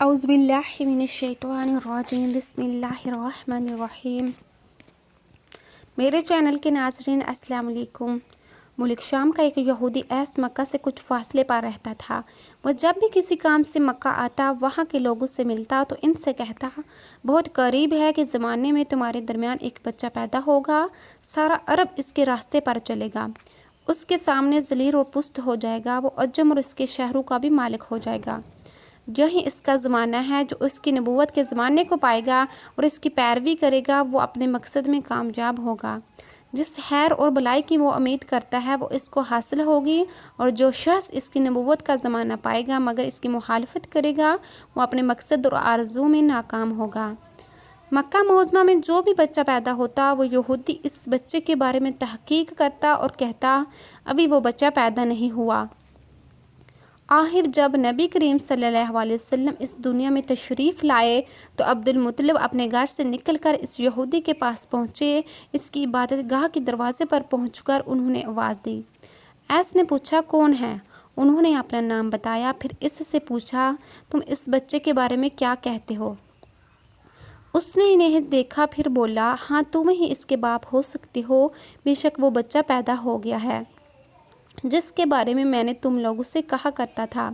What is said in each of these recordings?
اعوذ باللہ من الشیطان الرجیم بسم اللہ الرحمن الرحیم۔ میرے چینل کے ناظرین السلام علیکم۔ ملک شام کا ایک یہودی ایس مکہ سے کچھ فاصلے پر رہتا تھا۔ وہ جب بھی کسی کام سے مکہ آتا، وہاں کے لوگوں سے ملتا تو ان سے کہتا، بہت قریب ہے کہ زمانے میں تمہارے درمیان ایک بچہ پیدا ہوگا، سارا عرب اس کے راستے پر چلے گا، اس کے سامنے ذلیل اور پست ہو جائے گا، وہ عجم اور اس کے شہروں کا بھی مالک ہو جائے گا۔ یہی اس کا زمانہ ہے، جو اس کی نبوت کے زمانے کو پائے گا اور اس کی پیروی کرے گا، وہ اپنے مقصد میں کامیاب ہوگا۔ جس خیر اور بلائی کی وہ امید کرتا ہے، وہ اس کو حاصل ہوگی، اور جو شخص اس کی نبوت کا زمانہ پائے گا مگر اس کی مخالفت کرے گا، وہ اپنے مقصد اور آرزو میں ناکام ہوگا۔ مکہ معظمہ میں جو بھی بچہ پیدا ہوتا، وہ یہودی اس بچے کے بارے میں تحقیق کرتا اور کہتا، ابھی وہ بچہ پیدا نہیں ہوا۔ آخر جب نبی کریم صلی اللہ علیہ وسلم اس دنیا میں تشریف لائے تو عبدالمطلب اپنے گھر سے نکل کر اس یہودی کے پاس پہنچے۔ اس کی عبادت گاہ کے دروازے پر پہنچ کر انہوں نے آواز دی۔ ایس نے پوچھا، کون ہے؟ انہوں نے اپنا نام بتایا، پھر اس سے پوچھا، تم اس بچے کے بارے میں کیا کہتے ہو؟ اس نے انہیں دیکھا، پھر بولا، ہاں تم ہی اس کے باپ ہو سکتے ہو، بے شک وہ بچہ پیدا ہو گیا ہے جس کے بارے میں نے تم لوگوں سے کہا کرتا تھا۔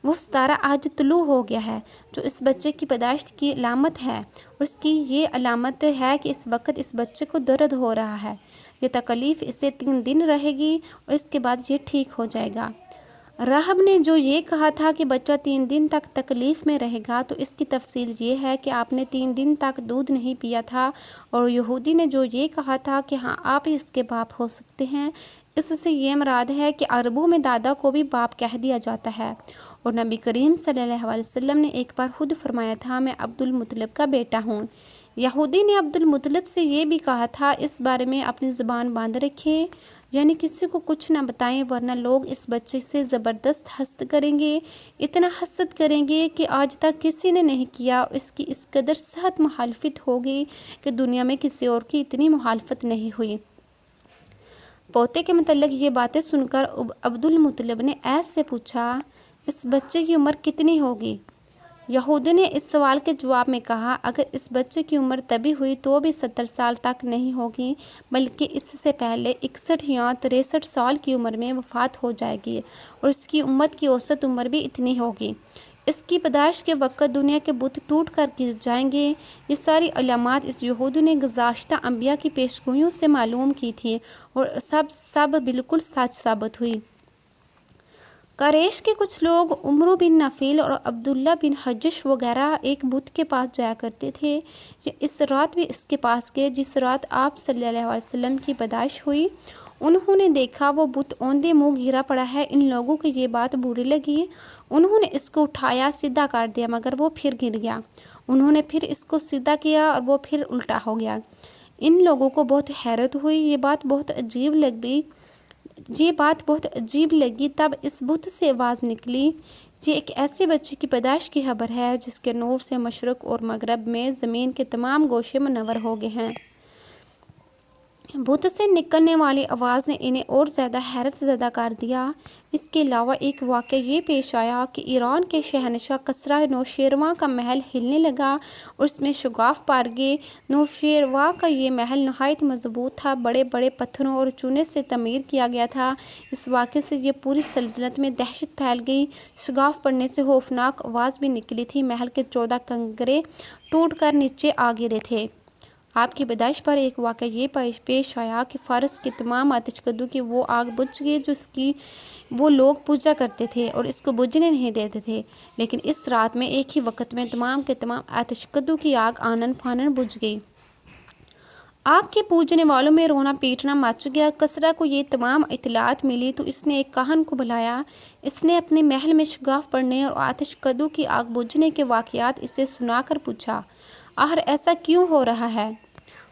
وہ ستارہ آج طلوع ہو گیا ہے جو اس بچے کی پیدائش کی علامت ہے، اور اس کی یہ علامت ہے کہ اس وقت اس بچے کو درد ہو رہا ہے۔ یہ تکلیف اسے 3 دن رہے گی اور اس کے بعد یہ ٹھیک ہو جائے گا۔ راہب نے جو یہ کہا تھا کہ بچہ 3 دن تک تکلیف میں رہے گا، تو اس کی تفصیل یہ ہے کہ آپ نے 3 دن تک دودھ نہیں پیا تھا، اور یہودی نے جو یہ کہا تھا کہ ہاں آپ ہی اس کے باپ ہو سکتے ہیں، اس سے یہ مراد ہے کہ عربوں میں دادا کو بھی باپ کہہ دیا جاتا ہے، اور نبی کریم صلی اللہ علیہ وسلم نے ایک بار خود فرمایا تھا، میں عبدالمطلب کا بیٹا ہوں۔ یہودی نے عبدالمطلب سے یہ بھی کہا تھا، اس بارے میں اپنی زبان باندھ رکھیں، یعنی کسی کو کچھ نہ بتائیں، ورنہ لوگ اس بچے سے زبردست حسد کریں گے، اتنا حسد کریں گے کہ آج تک کسی نے نہیں کیا، اور اس کی اس قدر سخت مخالفت ہوگی کہ دنیا میں کسی اور کی اتنی مخالفت نہیں ہوئی۔ پوتے کے متعلق یہ باتیں سن کر عبدالمطلب نے ایس سے پوچھا، اس بچے کی عمر کتنی ہوگی؟ یہودی نے اس سوال کے جواب میں کہا، اگر اس بچے کی عمر تبھی ہوئی تو بھی 70 سال تک نہیں ہوگی، بلکہ اس سے پہلے 61 یا 63 سال کی عمر میں وفات ہو جائے گی، اور اس کی امت کی اوسط عمر بھی اتنی ہوگی۔ اس کی پیدائش کے وقت دنیا کے بت ٹوٹ کر گر جائیں گے۔ یہ ساری علامات اس یہودی نے گزشتہ انبیاء کی پیشگوئیوں سے معلوم کی تھی، اور سب بالکل سچ ثابت ہوئی۔ قریش کے کچھ لوگ عمرو بن نفیل اور عبداللہ بن حجش وغیرہ ایک بت کے پاس جایا کرتے تھے۔ یہ اس رات بھی اس کے پاس گئے جس رات آپ صلی اللہ علیہ وسلم کی پیدائش ہوئی۔ انہوں نے دیکھا وہ بت اوندے منہ گرا پڑا ہے۔ ان لوگوں کو یہ بات بری لگی، انہوں نے اس کو اٹھایا، سیدھا کر دیا، مگر وہ پھر گر گیا۔ انہوں نے پھر اس کو سیدھا کیا اور وہ پھر الٹا ہو گیا۔ ان لوگوں کو بہت حیرت ہوئی، یہ بات بہت عجیب لگی۔ تب اس بت سے آواز نکلی، یہ ایک ایسے بچے کی پیدائش کی خبر ہے جس کے نور سے مشرق اور مغرب میں زمین کے تمام گوشے منور ہو گئے ہیں۔ بت سے نکلنے والی آواز نے انہیں اور زیادہ حیرت زدہ کر دیا۔ اس کے علاوہ ایک واقعہ یہ پیش آیا کہ ایران کے شہنشاہ کسریٰ نوشیروان کا محل ہلنے لگا اور اس میں شگاف پڑ گئے۔ نوشیروان کا یہ محل نہایت مضبوط تھا، بڑے بڑے پتھروں اور چونے سے تعمیر کیا گیا تھا۔ اس واقعے سے یہ پوری سلطنت میں دہشت پھیل گئی۔ شگاف پڑنے سے خوفناک آواز بھی نکلی تھی، محل کے 14 کنگرے ٹوٹ کر نیچے آ گرے تھے۔ آپ کی پیدائش پر ایک واقعہ یہ پیش آیا کہ فارس کے تمام آتش کدو کی وہ آگ بجھ گئی جو اس کی وہ لوگ پوجا کرتے تھے اور اس کو بجھنے نہیں دیتے تھے، لیکن اس رات میں ایک ہی وقت میں تمام کے تمام آتش کدو کی آگ آنن فانن بجھ گئی۔ آگ کے پوجنے والوں میں رونا پیٹنا مچ گیا۔ کسریٰ کو یہ تمام اطلاعات ملی تو اس نے ایک کاہن کو بلایا۔ اس نے اپنے محل میں شگاف پڑنے اور آتش کدو کی آگ بجھنے کے واقعات اسے سنا کر پوچھا، آخر ایسا کیوں ہو رہا ہے؟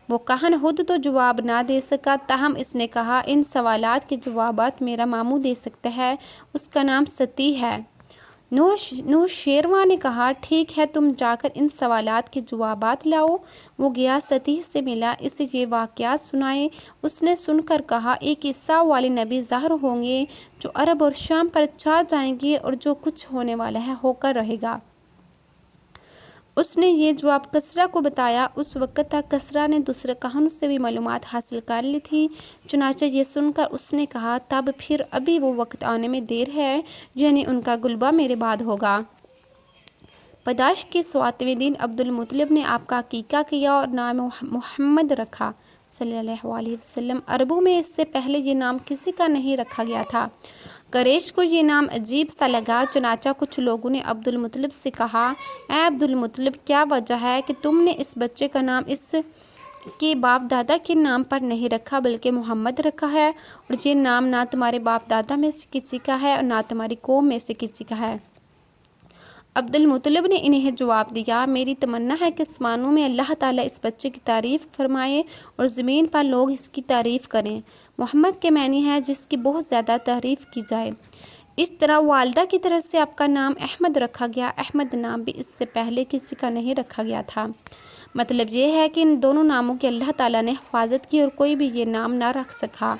وہ کاہن خود تو جواب نہ دے سکا، تاہم اس نے کہا، ان سوالات کے جوابات میرا ماموں دے سکتا ہے، اس کا نام ستی ہے۔ نوشیروان نے کہا، ٹھیک ہے، تم جا کر ان سوالات کے جوابات لاؤ۔ وہ گیا، ستی سے ملا، اسے یہ واقعات سنائے۔ اس نے سن کر کہا، ایک عیسیٰ والے نبی ظاہر ہوں گے جو عرب اور شام پر چھا جائیں گے، اور جو کچھ ہونے والا ہے ہو کر رہے گا۔ اس نے یہ جواب کسرا کو بتایا۔ اس وقت تک کسرا نے دوسرے کہانوں سے بھی معلومات حاصل کر لی تھی، چنانچہ یہ سن کر اس نے کہا تب پھر ابھی وہ وقت آنے میں دیر ہے، یعنی ان کا غلبہ میرے بعد ہوگا۔ پیدائش کے 7ویں دن عبدالمطلب نے آپ کا عقیقہ کیا اور نام محمد رکھا صلی اللہ علیہ وسلم۔ عربوں میں اس سے پہلے یہ نام کسی کا نہیں رکھا گیا تھا۔ قریش کو یہ نام عجیب سا لگا، چنانچہ کچھ لوگوں نے عبدالمطلب سے کہا، اے عبدالمطلب، کیا وجہ ہے کہ تم نے اس بچے کا نام اس کے باپ دادا کے نام پر نہیں رکھا بلکہ محمد رکھا ہے، اور یہ نام نہ تمہارے باپ دادا میں سے کسی کا ہے اور نہ تمہاری قوم میں سے کسی کا ہے؟ عبدالمطلب نے انہیں جواب دیا، میری تمنا ہے کہ آسمانوں میں اللہ تعالیٰ اس بچے کی تعریف فرمائے اور زمین پر لوگ اس کی تعریف کریں۔ محمد کے معنی ہے جس کی بہت زیادہ تعریف کی جائے۔ اس طرح والدہ کی طرف سے آپ کا نام احمد رکھا گیا۔ احمد نام بھی اس سے پہلے کسی کا نہیں رکھا گیا تھا۔ مطلب یہ ہے کہ ان دونوں ناموں کی اللہ تعالیٰ نے حفاظت کی اور کوئی بھی یہ نام نہ رکھ سکا۔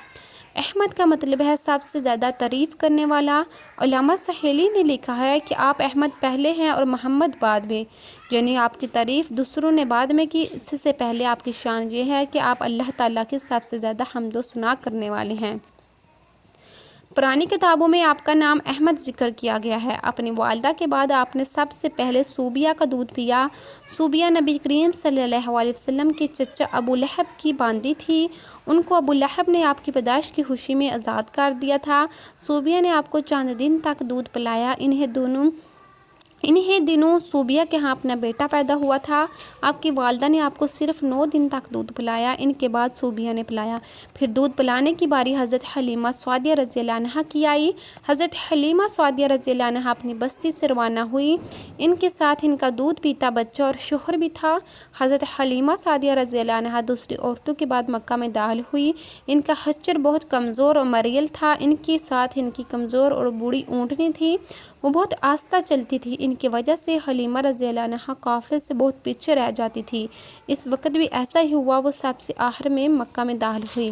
احمد کا مطلب ہے سب سے زیادہ تعریف کرنے والا۔ علامہ سہیلی نے لکھا ہے کہ آپ احمد پہلے ہیں اور محمد بعد میں، یعنی آپ کی تعریف دوسروں نے بعد میں کی، اس سے پہلے آپ کی شان یہ ہے کہ آپ اللہ تعالیٰ کے سب سے زیادہ حمد و ثنا کرنے والے ہیں۔ پرانی کتابوں میں آپ کا نام احمد ذکر کیا گیا ہے۔ اپنی والدہ کے بعد آپ نے سب سے پہلے صوبیہ کا دودھ پیا۔ صوبیہ نبی کریم صلی اللہ علیہ وسلم کے چچا ابو لہب کی باندی تھی۔ ان کو ابو لہب نے آپ کی پیدائش کی خوشی میں آزاد کر دیا تھا۔ صوبیہ نے آپ کو چند دن تک دودھ پلایا۔ انہیں دنوں صوبیہ کے ہاں اپنا بیٹا پیدا ہوا تھا۔ آپ کی والدہ نے آپ کو صرف 9 دن تک دودھ پلایا۔ ان کے بعد صوبیہ نے پلایا۔ پھر دودھ پلانے کی باری حضرت حلیمہ سعدیہ رضی اللہ عنہا کی آئی۔ حضرت حلیمہ سعدیہ رضی اللہ عنہا اپنی بستی سے روانہ ہوئی۔ ان کے ساتھ ان کا دودھ پیتا بچہ اور شوہر بھی تھا۔ حضرت حلیمہ سعدیہ رضی اللہ عنہا دوسری عورتوں کے بعد مکہ میں داخل ہوئی۔ ان کا خچر بہت کمزور اور مریل تھا۔ ان کے ساتھ ان کی کمزور اور بوڑھی اونٹنی تھی، وہ بہت آہستہ چلتی تھی۔ ان کی وجہ سے حلیمہ رضی اللہ عنہا قافلے سے بہت پیچھے رہ جاتی تھی۔ اس وقت بھی ایسا ہی ہوا، وہ سب سے آخر میں مکہ میں داخل ہوئی۔